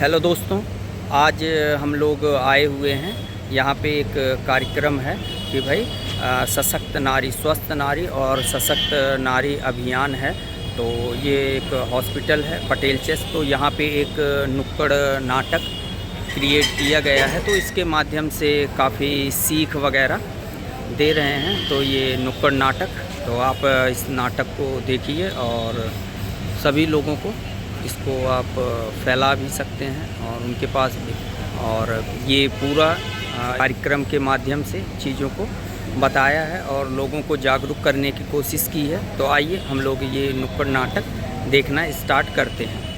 Hello दोस्तों, आज हम लोग आए हुए हैं यहाँ पे एक कार्यक्रम है कि भाई सशक्त नारी स्वस्थ नारी और सशक्त नारी अभियान है। तो ये एक हॉस्पिटल है पटेल चेस्ट, तो यहाँ पे एक नुक्कड़ नाटक क्रिएट किया गया है। तो इसके माध्यम से काफ़ी सीख वगैरह दे रहे हैं। तो ये नुक्कड़ नाटक, तो आप इस नाटक को देखिए और सभी लोगों को इसको आप फैला भी सकते हैं और उनके पास भी। और ये पूरा कार्यक्रम के माध्यम से चीज़ों को बताया है और लोगों को जागरूक करने की कोशिश की है। तो आइए हम लोग ये नुक्कड़ नाटक देखना स्टार्ट करते हैं।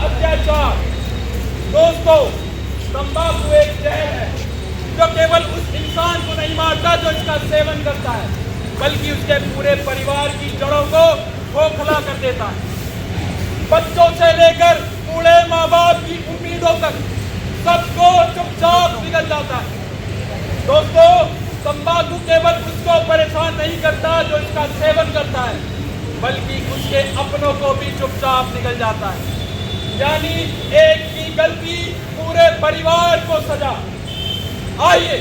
अत्याचार। दोस्तों, तंबाकू एक जहर है जो केवल उस इंसान को नहीं मारता जो इसका सेवन करता है, बल्कि उसके पूरे परिवार की जड़ों को खोखला कर देता है। बच्चों से लेकर बूढ़े माँ बाप की उम्मीदों तक सबको चुपचाप पिघल जाता है। दोस्तों, तंबाकू केवल उसको परेशान नहीं करता जो इसका सेवन करता है, बल्कि उसके अपनों को भी चुपचाप निगल जाता है। यानी एक की गलती पूरे परिवार को सजा। आइए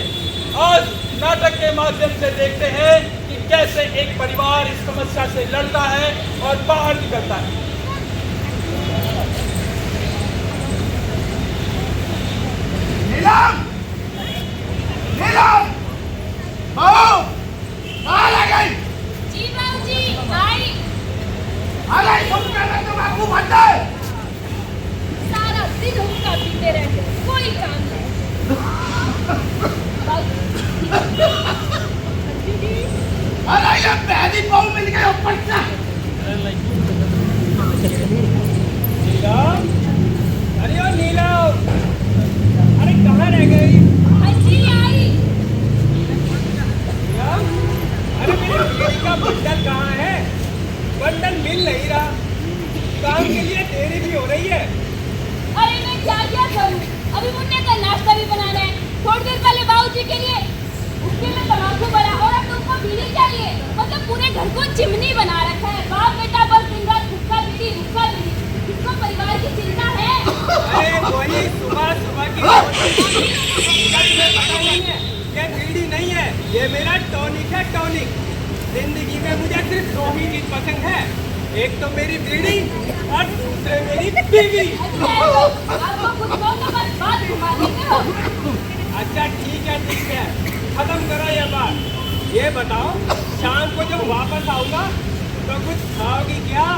आज नाटक के माध्यम से देखते हैं कि कैसे एक परिवार इस समस्या से लड़ता है और बाहर निकलता है। नीलम! नीलम! बहू! कहाँ आ गई? जी बाबूजी, आई। अरे तुम कहना तंबाकू बंद है। सारा दिन हुक्का पीते रहते, कोई काम नहीं। अरे ये पहली बहू मिल गई ऊपर से। नीलम, अरे ओ नीलम, अरे कहाँ रह गई? जी आई। नीलम, अरे मेरी बीड़ी का बंडल कहाँ है? बंडल मिल नहीं रहा। काम के लिए देरी भी हो रही है। अरे मैं क्या करूं? अभी मुन्ने का नाश्ता भी बनाना है। थोड़ी देर पहले बाबूजी के लिए उसके में तंबाकू बना और अब तुमको बीड़ी चाहिए। मतलब पूरे घर को चिमनी बना रखा है। बाप बेटा बस दिन रात हुक्का बीड़ी। इसको परिवार की चिंता है। अरे वही सुबह सुबह की तुम्हें पता नहीं है, ये बीड़ी नहीं है, ये मेरा टॉनिक है, टॉनिक। जिंदगी में मुझे सिर्फ दो ही चीज पसंद है, एक तो मेरी बीड़ी और दूसरे मेरी बीवी। आपको कुछ कहो तो बस बात घुमा देते हो। अच्छा ठीक है, खत्म करो ये बात। ये बताओ, शाम को जब वापस आऊंगा तो कुछ खाओगी क्या?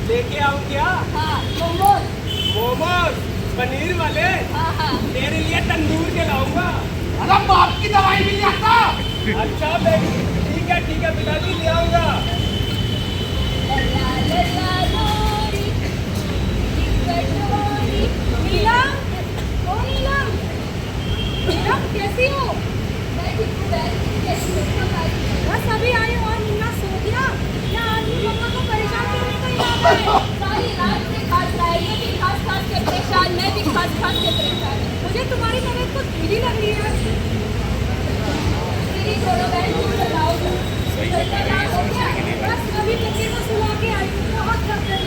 लेके आऊं क्या? हाँ, मोमोज। मोमोज पनीर वाले? हाँ। तेरे लिए तंदूर के लाऊंगा। अरे बाप की दवाई भी आता। अच्छा बेटी, ठीक है पिताजी ले आऊंगा। नीलम, कैसी हो? बस अभी आई और मुन्ना सो गया। क्या आदमी मम्मा को परेशान करने का इरादा है? सारी रात से खास रहा है, ये भी खास के परेशान, मैं भी खास के परेशान। मुझे तुम्हारी तबीयत कुछ ढीली लग रही है। मेरी छोड़ो बहन, तुम बताओ। बस अभी बच्चे को सुला के आई हूँ, बहुत थक गई।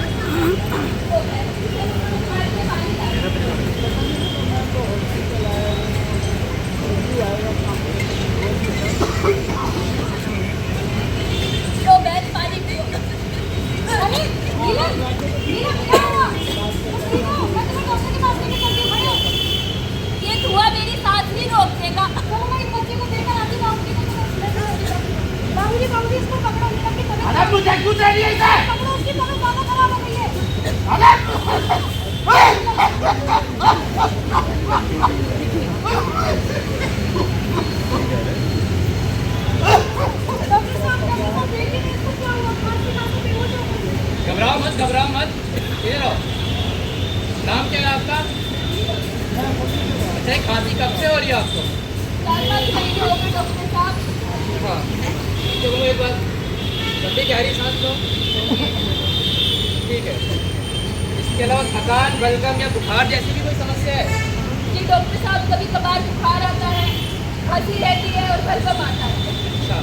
पानी पियो। अरे नीलम, क्या हुआ? मैं तुम्हें डॉक्टर के पास लेके चलती हूँ। ये धुआं मेरी सांस नहीं रोक देगा। चलो मैं इस बच्चे को देकर आती हूँ। बाबूजी इसको पकड़ो। नीलम की तबीयत। अरे मुझे क्यों दे रही है इसे? पकड़ो, उसकी तबीयत ज्यादा खराब हो गई है। डॉक्टर साहब घबराओ मत, इधर आओ। नाम क्या है आपका? अच्छा, खांसी कब से हो रही है आपको? 4-5 महीने हो गए डॉक्टर साहब। हाँ, चलो एक बार लंबी गहरी सांस लो। ठीक है। इसके अलावा थकान, बलगम या बुखार जैसी भी कोई समस्या है? जी डॉक्टर साहब, कभी कभार बुखार आता है, खांसी रहती है और बलगम आता है। अच्छा,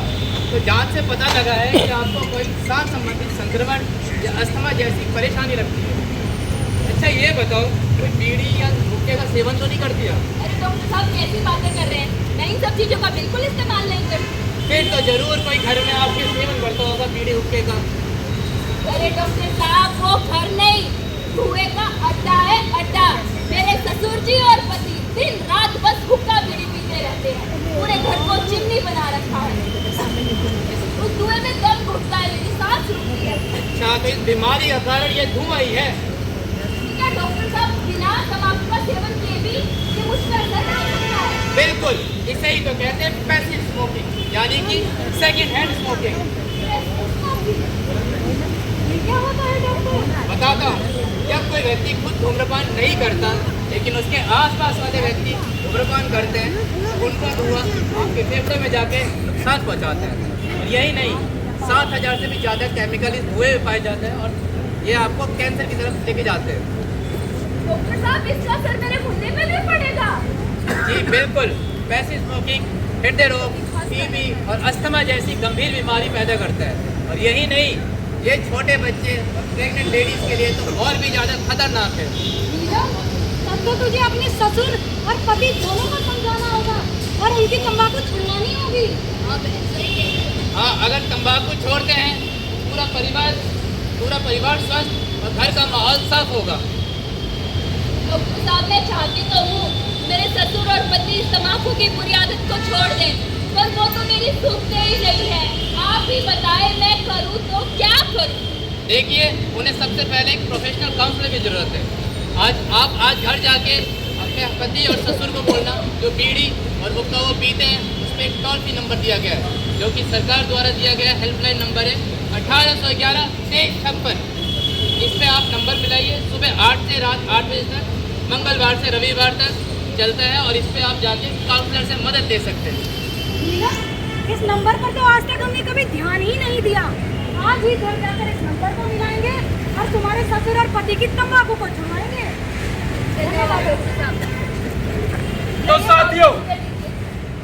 तो जांच से पता लगा है कि आपको कोई सांस संबंधित संक्रमण या अस्थमा जैसी परेशानी लगती है। अच्छा, ये बताओ, कोई बीड़ी या हुक्के का सेवन तो नहीं करती आप? अरे डॉक्टर साहब, कैसी बातें कर रहे हैं? मैं इन सब चीज़ों का बिल्कुल इस्तेमाल नहीं करती। फिर तो जरूर कोई घर में आपके सेवन करता होगा बीड़ी हुक्के का। अरे डॉक्टर साहब, वो घर नहीं, कुएं का अड्डा है, अड्डा। मेरे ससुर जी और पति दिन रात बस हुक्का बीड़ी पीते रहते हैं, पूरे घर को चिमनी बना रखा है। उस धुएं में दम घुटता है, मेरी सांस रुकती है। अच्छा, तो इस बीमारी का कारण ये धुआं ही है? क्या डॉक्टर साहब, बिना तंबाकू का सेवन किए भी ये मुझ पर असर डाल सकता है? बिल्कुल, इसे ही तो कहते हैं पैसिव स्मोकिंग, यानी कि सेकंड हैंड स्मोकिंग। क्या होता है डॉक्टर? बताता हूँ। जब कोई व्यक्ति खुद धूम्रपान नहीं करता लेकिन उसके आसपास वाले व्यक्ति धूम्रपान करते हैं, तो उनका धुआं आपके फेफड़े में जाके नुकसान पहुँचाता है। और यही नहीं, 7,000 से भी ज़्यादा केमिकल इस धुएं में पाए जाते हैं और ये आपको कैंसर की तरफ लेके जाते हैं। डॉक्टर साहब, इसका असर मेरे मुंडे में भी पड़ेगा? जी बिल्कुल, पैसिव स्मोकिंग हृदय रोग, टीबी और अस्थमा जैसी गंभीर बीमारी पैदा करता है। और यही नहीं, ये छोटे बच्चे और प्रेग्नेंट लेडीज के लिए तो और भी ज़्यादा खतरनाक है। तब तो तुझे अपने ससुर और पति दोनों को समझाना होगा और उनकी तंबाकू छुड़वानी होगी। हाँ, अगर तंबाकू छोड़ते हैं पूरा परिवार स्वस्थ और घर का माहौल साफ होगा। डॉक्टर साहब, मैं चाहती तो हूँ मेरे ससुर और पति इस तंबाकू की बुरी आदत को छोड़ दें, पर वो तो मेरी सुनते ही नहीं है। आप ही बताएं, मैं करूँ तो क्या करूँ? देखिए, उन्हें सबसे पहले एक प्रोफेशनल काउंसलर की ज़रूरत है। आज घर जाके अपने पति और ससुर को बोलना, जो बीड़ी और हुक्का वो पीते हैं, उस पर एक टोल फ्री नंबर दिया गया है, जो कि सरकार द्वारा दिया गया हेल्पलाइन नंबर है 1811 2356। इस पर आप नंबर मिलाइए। सुबह 8 से रात 8 बजे तक, मंगलवार से रविवार तक चलता है और इस पर आप जाके काउंसलर से मदद ले सकते हैं। इस नंबर पर तो आज तक हमने कभी ध्यान ही नहीं दिया। आज ही घर जाकर इस नंबर को मिलाएंगे और तुम्हारे ससुर और पति की तंबाकू को छुड़वाएंगे। धन्यवाद डॉक्टर साहब। तो साथियों,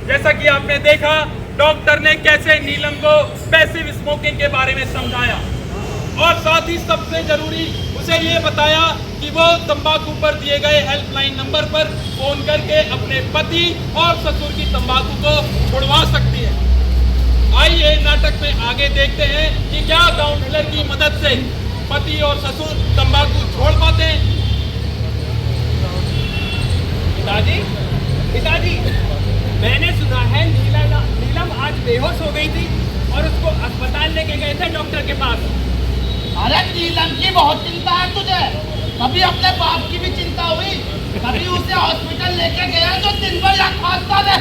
जैसा कि आपने देखा, डॉक्टर ने कैसे नीलम को पैसिव स्मोकिंग के बारे में समझाया और साथ ही सबसे जरूरी उसे ये बताया कि वो तंबाकू पर दिए गए हेल्पलाइन नंबर पर फोन करके अपने पति और ससुर की तंबाकू को छुड़वा सकती है। आइए नाटक में आगे देखते हैं कि क्या काउंसलर की मदद से पति और ससुर तंबाकू छोड़ पाते हैं। पिताजी, मैंने सुना है नीलम आज बेहोश हो गई थी और उसको अस्पताल लेके गए थे डॉक्टर के पास। अरे नीलम की बहुत चिंता है तुझे, कभी अपने बाप की भी चिंता हुई? कभी उसे हॉस्पिटल लेके गया जो दिन भर यहाँ खांसता रहे?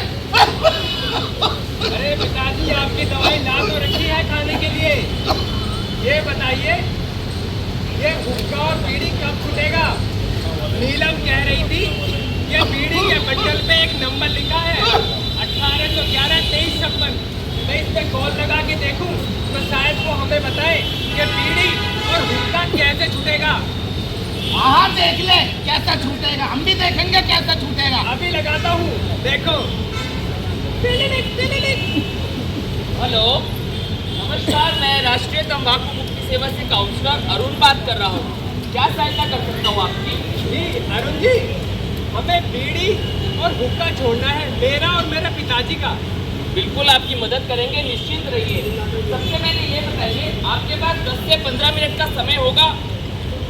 अरे पिताजी, आपकी दवाई ला तो रखी है खाने के लिए। ये बताइए, ये हुक्का और बीड़ी कब छूटेगा? नीलम कह रही थी ये बीड़ी के बंडल पे एक नंबर लिखा है 1811 2356। मैं इस पे कॉल लगा के देखूं तो शायद वो हमें बताए कि बीड़ी और हुक्का कैसे छूटेगा। हाँ, देख ले कैसा छूटेगा, हम भी देखेंगे कैसा छूटेगा। अभी लगाता हूँ, देखो। हेलो, नमस्कार, मैं राष्ट्रीय तंबाकू मुक्ति सेवा से काउंसलर अरुण बात कर रहा हूँ। क्या सहायता कर सकता हूँ आपकी? जी अरुण जी, हमें बीड़ी और हुक्का छोड़ना है, मेरा और मेरे पिताजी का। बिल्कुल आपकी मदद करेंगे, निश्चिंत रहिए। सबसे पहले ये बताइए, आपके पास 10 से 15 मिनट का समय होगा?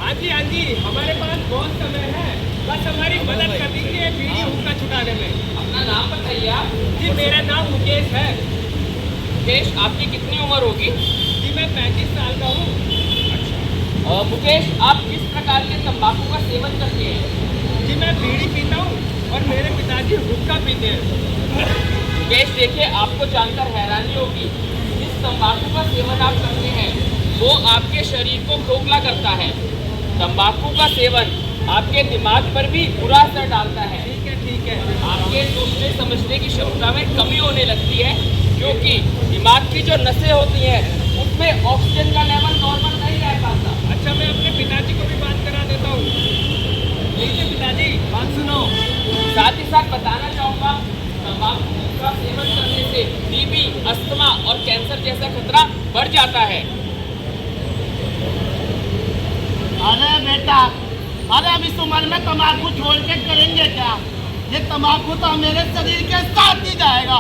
हाँ जी, हमारे पास बहुत समय है, बस हमारी मदद कर दीजिए बीड़ी हुक्का छुटाने में। अपना नाम बताइए आप। जी, मेरा नाम मुकेश है। मुकेश, आपकी कितनी उम्र होगी? जी, मैं 35 साल का हूँ। अच्छा, मुकेश, आप किस प्रकार के तंबाकू का सेवन करते हैं? जी, मैं बीड़ी पीता हूँ और मेरे पिताजी हुक्का पीते हैं। मुकेश, देखिए, आपको जानकर हैरानी होगी, जिस तंबाकू का सेवन आप करते हैं वो आपके शरीर को खोखला करता है। तंबाकू का सेवन आपके दिमाग पर भी बुरा असर डालता है। ठीक है। आपके सोचने समझने की क्षमता में कमी होने लगती है, क्योंकि दिमाग की जो नसें होती हैं उसमें ऑक्सीजन का लेवल नॉर्मल नहीं रह पाता। अच्छा, मैं अपने पिताजी को भी बात करा देता हूँ। लीजिए पिताजी, बात सुनो। साथ ही साथ बताना चाहूँगा, तंबाकू का सेवन करने से टीबी, अस्थमा और कैंसर जैसा खतरा बढ़ जाता है। अरे बेटा, अरे अब इस उम्र में तम्बाकू छोड़ के करेंगे क्या? ये तम्बाकू तो मेरे शरीर के साथ ही जाएगा।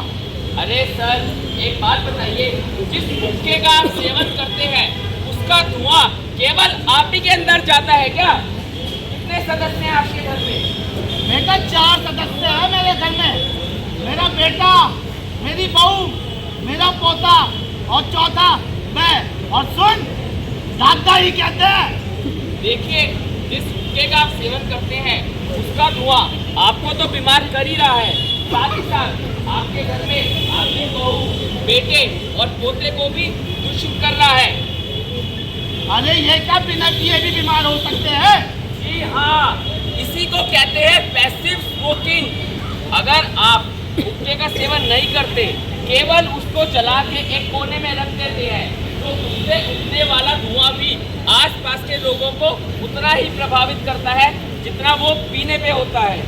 अरे सर, एक बात बताइए, जिस हुक्के का आप सेवन करते हैं उसका धुआं केवल आप ही के अंदर जाता है क्या? कितने सदस्य हैं आपके घर में? बेटा 4 सदस्य हैं मेरे घर में। मेरा बेटा, मेरी बहू, मेरा पोता और चौथा मैं। और सुन, दादा ही कहते हैं। देखिए, जिस हुक्के का आप सेवन करते हैं उसका धुआं आपको तो बीमार कर ही रहा है, साथ ही साथ आपके घर में आपकी बहू, बेटे और पोते को भी दूषित कर रहा है। अरे ये क्या बिना पिए भी बीमार हो सकते हैं? जी हाँ, इसी को कहते हैं पैसिव स्मोकिंग। अगर आप हुक्के का सेवन नहीं करते, केवल उसको जला के एक कोने में रख देते हैं, तो उससे उठने वाला धुआं भी आसपास के लोगों को उतना ही प्रभावित करता है जितना वो पीने पे होता है।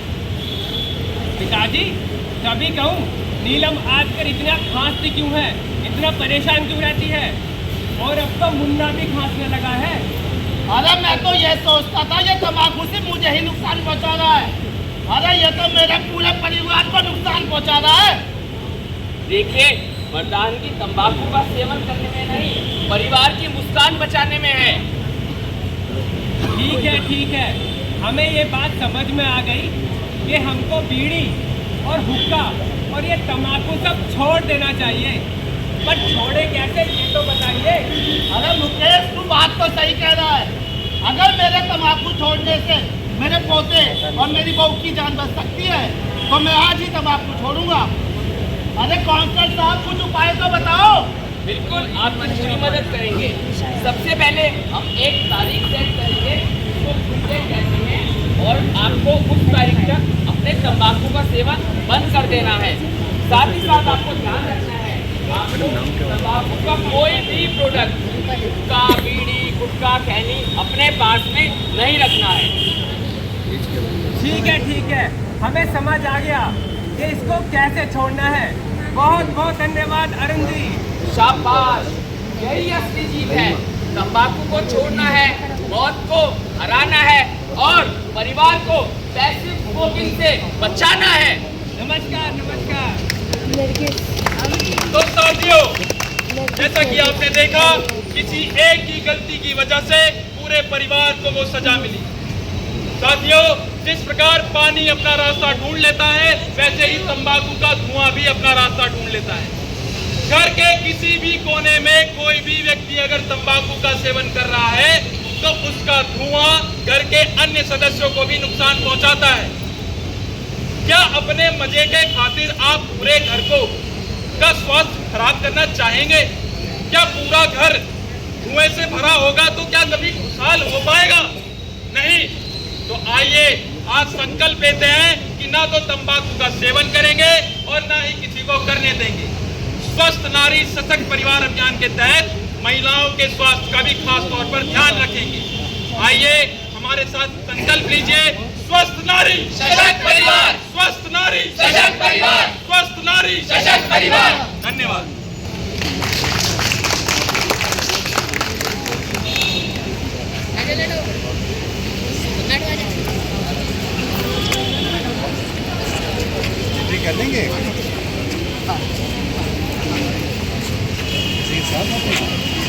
पिताजी, तभी कहूँ, नीलम आजकल इतना खांसती क्यों है, इतना परेशान क्यों रहती है? और अब तो मुन्ना भी खांसने लगा है। अरे मैं तो ये सोचता था ये तम्बाकू से मुझे ही नुकसान पहुंचा रहा है। अरे ये तो मेरे पूरे परिवार को नुकसान पहुंचा रहा है। देखिए, मर्दानगी तंबाकू का सेवन करने में नहीं, परिवार की मुस्कान बचाने में है। ठीक है, हमें ये बात समझ में आ गई कि हमको बीड़ी और हुक्का और ये तम्बाकू सब छोड़ देना चाहिए, पर छोड़े कैसे ये तो बताइए। अरे मुकेश, तू बात तो सही कह रहा है। अगर मेरे तम्बाकू छोड़ने से मेरे पोते और मेरी बहू की जान बच सकती है तो मैं आज ही तम्बाकू छोड़ूंगा। अरे काउंसलर साहब, कुछ उपाय तो बताओ। बिल्कुल, आपकी पूरी मदद करेंगे। सबसे पहले हम एक तारीख सेट करेंगे, उसको भूलते कहते हैं, और आपको उस तारीख तक अपने तंबाकू का सेवन बंद कर देना है। साथ ही साथ आपको ध्यान रखना है, आपको तंबाकू का कोई भी प्रोडक्ट, हुक्का, बीड़ी, गुटखा, खैनी अपने पास में नहीं रखना है। ठीक है, हमें समझ आ गया कि इसको कैसे छोड़ना है। बहुत बहुत धन्यवाद अरुण जी। शाबाश, यही असली जीत है। तंबाकू को छोड़ना है, मौत को हराना है और परिवार को पैसिव स्मोकिंग से बचाना है। नमस्कार। तो साथियों, जैसा कि आपने देखा, किसी एक की गलती की वजह से पूरे परिवार को वो सजा मिली। साथियों, जिस प्रकार पानी अपना रास्ता ढूंढ लेता है, वैसे ही तंबाकू का धुआं भी अपना रास्ता ढूंढ लेता है। घर के किसी भी कोने में कोई भी व्यक्ति अगर तंबाकू का सेवन कर रहा है तो उसका धुआं घर के अन्य सदस्यों को भी नुकसान पहुंचाता है। क्या अपने मजे के खातिर आप पूरे घर का स्वास्थ्य खराब करना चाहेंगे? क्या पूरा घर धुएं से भरा होगा तो क्या कभी खुशहाल हो पाएगा? नहीं। तो आइए आज संकल्प लेते हैं कि ना तो तंबाकू का सेवन करेंगे और ना ही किसी को करने देंगे। स्वस्थ नारी सशक्त परिवार अभियान के तहत महिलाओं के स्वास्थ्य का भी खास तौर पर ध्यान रखेंगे। आइए हमारे साथ संकल्प लीजिए, स्वस्थ नारी सशक्त परिवार, स्वस्थ नारी सशक्त परिवार, स्वस्थ नारी सशक्त परिवार। धन्यवाद। कर देंगे जी साहब।